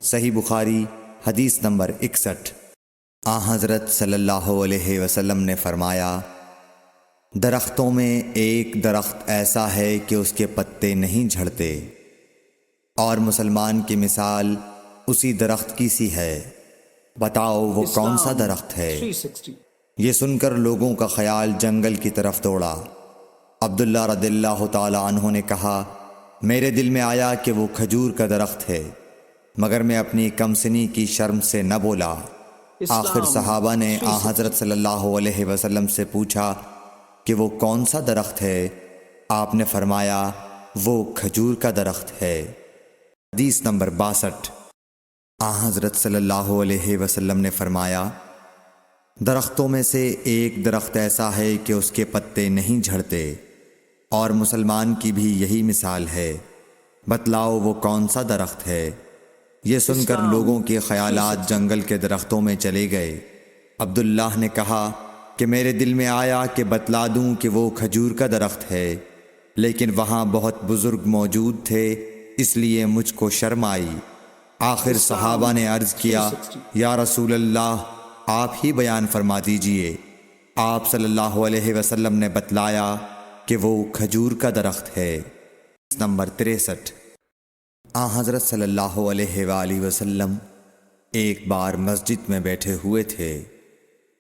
صحیح بخاری حدیث نمبر 61۔ حضرت صلی اللہ علیہ وسلم نے فرمایا، درختوں میں ایک درخت ایسا ہے کہ اس کے پتے نہیں جھڑتے، اور مسلمان کی مثال اسی درخت کی سی ہے، بتاؤ وہ کون سا درخت ہے؟ یہ سن کر لوگوں کا خیال جنگل کی طرف دوڑا۔ عبداللہ رضی اللہ تعالی عنہ نے کہا، میرے دل میں آیا کہ وہ کھجور کا درخت ہے، مگر میں اپنی کم سنی کی شرم سے نہ بولا۔ آخر صحابہ نے حضرت صلی اللہ علیہ وسلم سے پوچھا کہ وہ کون سا درخت ہے؟ آپ نے فرمایا، وہ کھجور کا درخت ہے۔ حدیث نمبر 62۔ حضرت صلی اللہ علیہ وسلم نے فرمایا، درختوں میں سے ایک درخت ایسا ہے کہ اس کے پتے نہیں جھڑتے، اور مسلمان کی بھی یہی مثال ہے، بتلاؤ وہ کون سا درخت ہے؟ یہ سن کر لوگوں کے خیالات جنگل کے درختوں میں چلے گئے۔ عبداللہ نے کہا کہ میرے دل میں آیا کہ بتلا دوں کہ وہ کھجور کا درخت ہے، لیکن وہاں بہت بزرگ موجود تھے، اس لیے مجھ کو شرم آئی۔ آخر صحابہ نے عرض کیا، یا رسول اللہ، آپ ہی بیان فرما دیجئے۔ آپ صلی اللہ علیہ وسلم نے بتلایا کہ وہ کھجور کا درخت ہے۔ نمبر 63۔ حضرت صلی اللہ علیہ وآلہ وسلم ایک بار مسجد میں بیٹھے ہوئے تھے،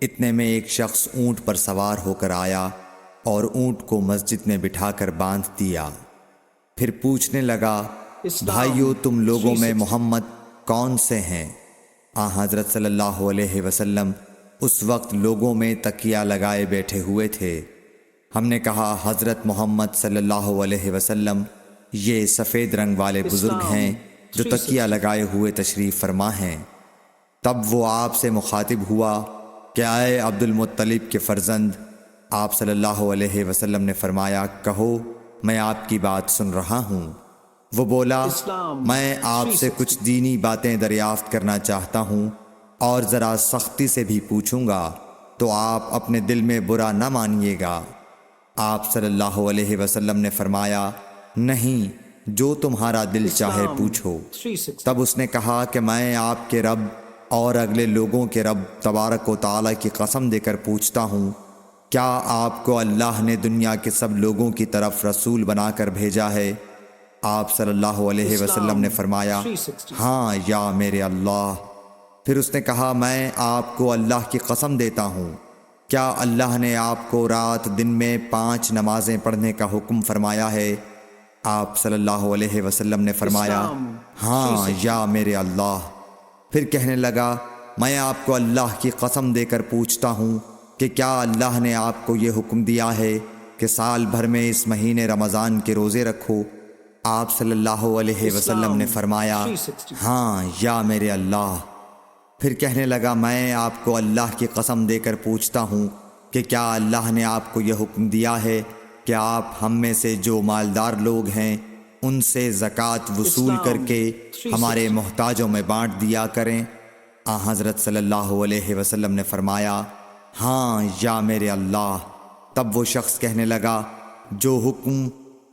اتنے میں ایک شخص اونٹ پر سوار ہو کر آیا اور اونٹ کو مسجد میں بٹھا کر باندھ دیا۔ پھر پوچھنے لگا، بھائیو تم لوگوں میں محمد کون سے ہیں؟ حضرت صلی اللہ علیہ وسلم اس وقت لوگوں میں تکیہ لگائے بیٹھے ہوئے تھے۔ ہم نے کہا، حضرت محمد صلی اللہ علیہ وسلم یہ سفید رنگ والے بزرگ ہیں جو تکیہ لگائے ہوئے تشریف فرما ہیں۔ تب وہ آپ سے مخاطب ہوا کہ اے عبد المطلب کے فرزند۔ آپ صلی اللہ علیہ وسلم نے فرمایا، کہو میں آپ کی بات سن رہا ہوں۔ وہ بولا، میں آپ سے کچھ دینی باتیں دریافت کرنا چاہتا ہوں، اور ذرا سختی سے بھی پوچھوں گا تو آپ اپنے دل میں برا نہ مانیے گا۔ آپ صلی اللہ علیہ وسلم نے فرمایا، نہیں، جو تمہارا دل چاہے پوچھو۔ تب اس نے کہا کہ میں آپ کے رب اور اگلے لوگوں کے رب تبارک و تعالی کی قسم دے کر پوچھتا ہوں، کیا آپ کو اللہ نے دنیا کے سب لوگوں کی طرف رسول بنا کر بھیجا ہے؟ آپ صلی اللہ علیہ وسلم نے فرمایا، ہاں یا میرے اللہ۔ پھر اس نے کہا، میں آپ کو اللہ کی قسم دیتا ہوں، کیا اللہ نے آپ کو رات دن میں 5 نمازیں پڑھنے کا حکم فرمایا ہے؟ آپ صلی اللہ علیہ وسلم نے فرمایا، ہاں یا میرے اللہ۔ پھر کہنے لگا، میں آپ کو اللہ کی قسم دے کر پوچھتا ہوں کہ کیا اللہ نے آپ کو یہ حکم دیا ہے کہ سال بھر میں اس مہینے رمضان کے روزے رکھو؟ آپ صلی اللہ علیہ وسلم نے فرمایا، ہاں یا میرے اللہ۔ پھر کہنے لگا، میں آپ کو اللہ کی قسم دے کر پوچھتا ہوں کہ کیا اللہ نے آپ کو یہ حکم دیا ہے کہ آپ ہم میں سے جو مالدار لوگ ہیں ان سے زکوٰۃ وصول کر کے ہمارے محتاجوں میں بانٹ دیا کریں؟ حضرت صلی اللہ علیہ وسلم نے فرمایا، ہاں یا میرے اللہ۔ تب وہ شخص کہنے لگا، جو حکم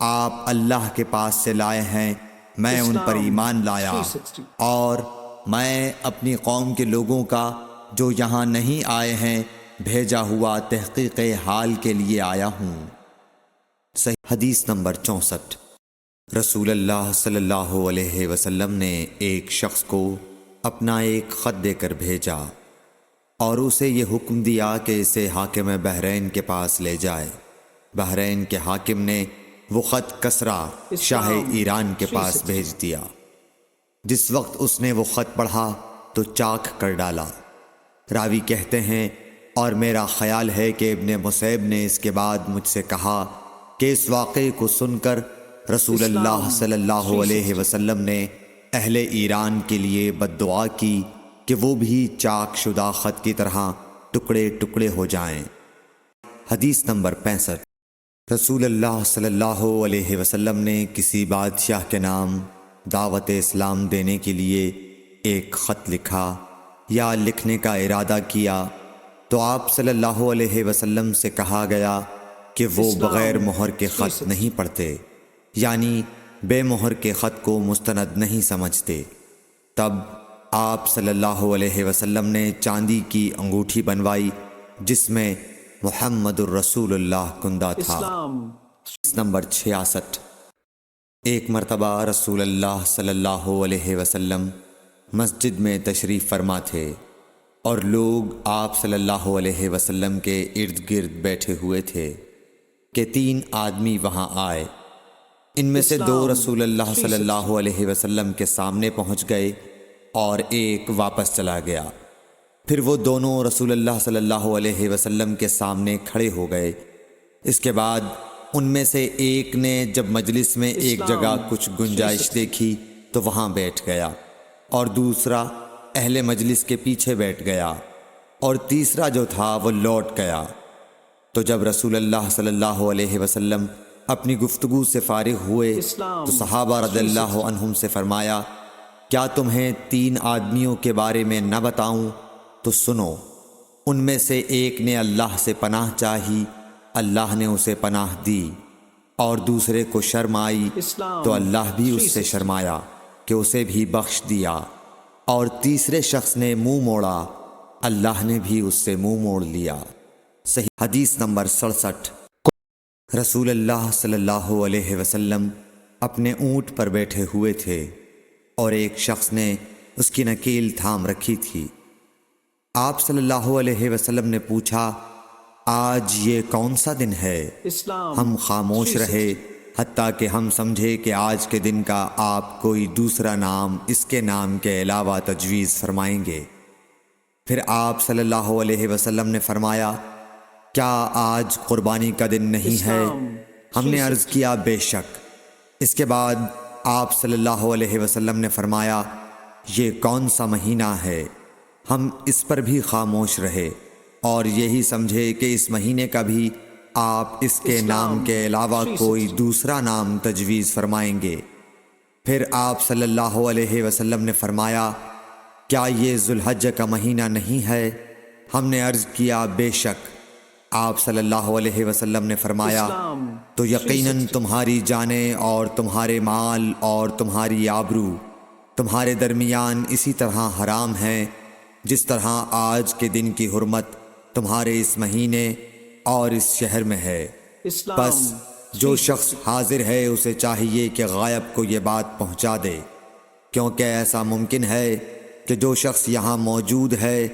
آپ اللہ کے پاس سے لائے ہیں میں ان پر ایمان لایا، اور میں اپنی قوم کے لوگوں کا جو یہاں نہیں آئے ہیں بھیجا ہوا تحقیق حال کے لیے آیا ہوں۔ صحیح حدیث نمبر 64۔ رسول اللہ صلی اللہ علیہ وسلم نے ایک شخص کو اپنا ایک خط دے کر بھیجا اور اسے یہ حکم دیا کہ اسے حاکم بحرین کے پاس لے جائے۔ بحرین کے حاکم نے وہ خط کسریٰ شاہ ایران کے پاس بھیج دیا۔ جس وقت اس نے وہ خط پڑھا تو چاک کر ڈالا۔ راوی کہتے ہیں، اور میرا خیال ہے کہ ابن مسیب نے اس کے بعد مجھ سے کہا کہ اس واقعے کو سن کر رسول اللہ صلی اللہ علیہ وسلم نے اہل ایران کے لیے بد دعا کی کہ وہ بھی چاک شدہ خط کی طرح ٹکڑے ٹکڑے ہو جائیں۔ حدیث نمبر 65۔ رسول اللہ صلی اللہ علیہ وسلم نے کسی بادشاہ کے نام دعوت اسلام دینے کے لیے ایک خط لکھا یا لکھنے کا ارادہ کیا تو آپ صلی اللہ علیہ وسلم سے کہا گیا کہ وہ بغیر مہر کے خط نہیں پڑھتے، یعنی بے مہر کے خط کو مستند نہیں سمجھتے۔ تب آپ صلی اللہ علیہ وسلم نے چاندی کی انگوٹھی بنوائی جس میں محمد الرسول اللہ کندہ تھا۔ نمبر 66۔ ایک مرتبہ رسول اللہ صلی اللہ علیہ وسلم مسجد میں تشریف فرما تھے اور لوگ آپ صلی اللہ علیہ وسلم کے ارد گرد بیٹھے ہوئے تھے کہ 3 آدمی وہاں آئے۔ ان میں سے 2 رسول اللہ صلی اللہ علیہ وسلم کے سامنے پہنچ گئے اور ایک واپس چلا گیا۔ پھر وہ دونوں رسول اللہ صلی اللہ علیہ وسلم کے سامنے کھڑے ہو گئے۔ اس کے بعد ان میں سے ایک نے جب مجلس میں ایک جگہ کچھ گنجائش دیکھی تو وہاں بیٹھ گیا، اور دوسرا اہل مجلس کے پیچھے بیٹھ گیا، اور تیسرا جو تھا وہ لوٹ گیا۔ تو جب رسول اللہ صلی اللہ علیہ وسلم اپنی گفتگو سے فارغ ہوئے تو صحابہ رضی اللہ عنہم سے فرمایا، کیا تمہیں 3 آدمیوں کے بارے میں نہ بتاؤں؟ تو سنو۔ ان میں سے ایک نے اللہ سے پناہ چاہی، اللہ نے اسے پناہ دی، اور دوسرے کو شرم آئی تو اللہ بھی اس سے شرمایا کہ اسے بھی بخش دیا، اور تیسرے شخص نے منہ موڑا، اللہ نے بھی اس سے منہ موڑ لیا۔ صحیح حدیث نمبر 67۔ رسول اللہ صلی اللہ علیہ وسلم اپنے اونٹ پر بیٹھے ہوئے تھے اور ایک شخص نے اس کی نکیل تھام رکھی تھی۔ آپ صلی اللہ علیہ وسلم نے پوچھا، آج یہ کون سا دن ہے؟ ہم خاموش رہے حتیٰ کہ ہم سمجھے کہ آج کے دن کا آپ کوئی دوسرا نام اس کے نام کے علاوہ تجویز فرمائیں گے۔ پھر آپ صلی اللہ علیہ وسلم نے فرمایا، کیا آج قربانی کا دن نہیں ہے؟ ہم نے عرض کیا، بے شک۔ اس کے بعد آپ صلی اللہ علیہ وسلم نے فرمایا، یہ کون سا مہینہ ہے؟ ہم اس پر بھی خاموش رہے اور یہی سمجھے کہ اس مہینے کا بھی آپ اس کے نام کے علاوہ کوئی دوسرا نام تجویز فرمائیں گے۔ پھر آپ صلی اللہ علیہ وسلم نے فرمایا، کیا یہ ذو الحجہ کا مہینہ نہیں ہے؟ ہم نے عرض کیا، بے شک۔ آپ صلی اللہ علیہ وسلم نے فرمایا، تو یقیناً تمہاری جانیں اور تمہارے مال اور تمہاری آبرو تمہارے درمیان اسی طرح حرام ہیں جس طرح آج کے دن کی حرمت تمہارے اس مہینے اور اس شہر میں ہے۔ بس جو شخص حاضر ہے اسے چاہیے کہ غائب کو یہ بات پہنچا دے، کیونکہ ایسا ممکن ہے کہ جو شخص یہاں موجود ہے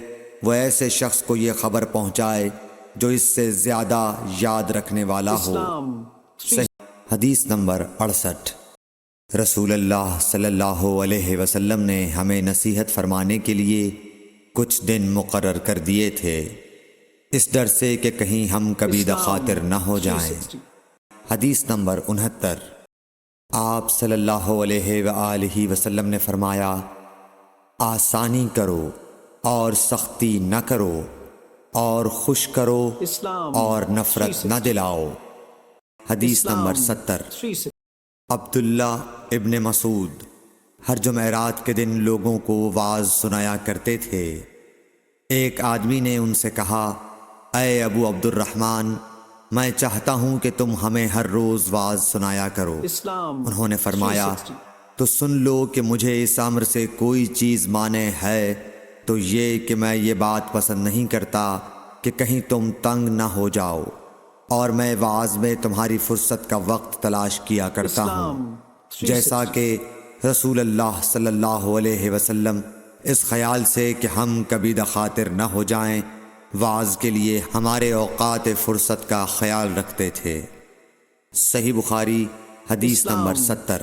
وہ ایسے شخص کو یہ خبر پہنچائے جو اس سے زیادہ یاد رکھنے والا ہو۔ حدیث نمبر 68۔ رسول اللہ صلی اللہ علیہ وسلم نے ہمیں نصیحت فرمانے کے لیے کچھ دن مقرر کر دیے تھے، اس ڈر سے کہ کہیں ہم کبھی دخاطر نہ ہو جائیں۔ حدیث نمبر 69۔ آپ صلی اللہ علیہ وآلہ وسلم نے فرمایا، آسانی کرو اور سختی نہ کرو، اور خوش کرو اور نفرت نہ دلاؤ۔ حدیث نمبر 70۔ عبداللہ ابن مسعود ہر جمعرات کے دن لوگوں کو وعظ سنایا کرتے تھے۔ ایک آدمی نے ان سے کہا، اے ابو عبد الرحمن، میں چاہتا ہوں کہ تم ہمیں ہر روز وعظ سنایا کرو۔ انہوں نے فرمایا، تو سن لو کہ مجھے اس امر سے کوئی چیز مانع ہے تو یہ کہ میں یہ بات پسند نہیں کرتا کہ کہیں تم تنگ نہ ہو جاؤ، اور میں وعظ میں تمہاری فرصت کا وقت تلاش کیا کرتا ہوں، جیسا کہ رسول اللہ صلی اللہ علیہ وسلم اس خیال سے کہ ہم کبھی دخاطر نہ ہو جائیں وعظ کے لیے ہمارے اوقات فرصت کا خیال رکھتے تھے۔ صحیح بخاری حدیث نمبر 70۔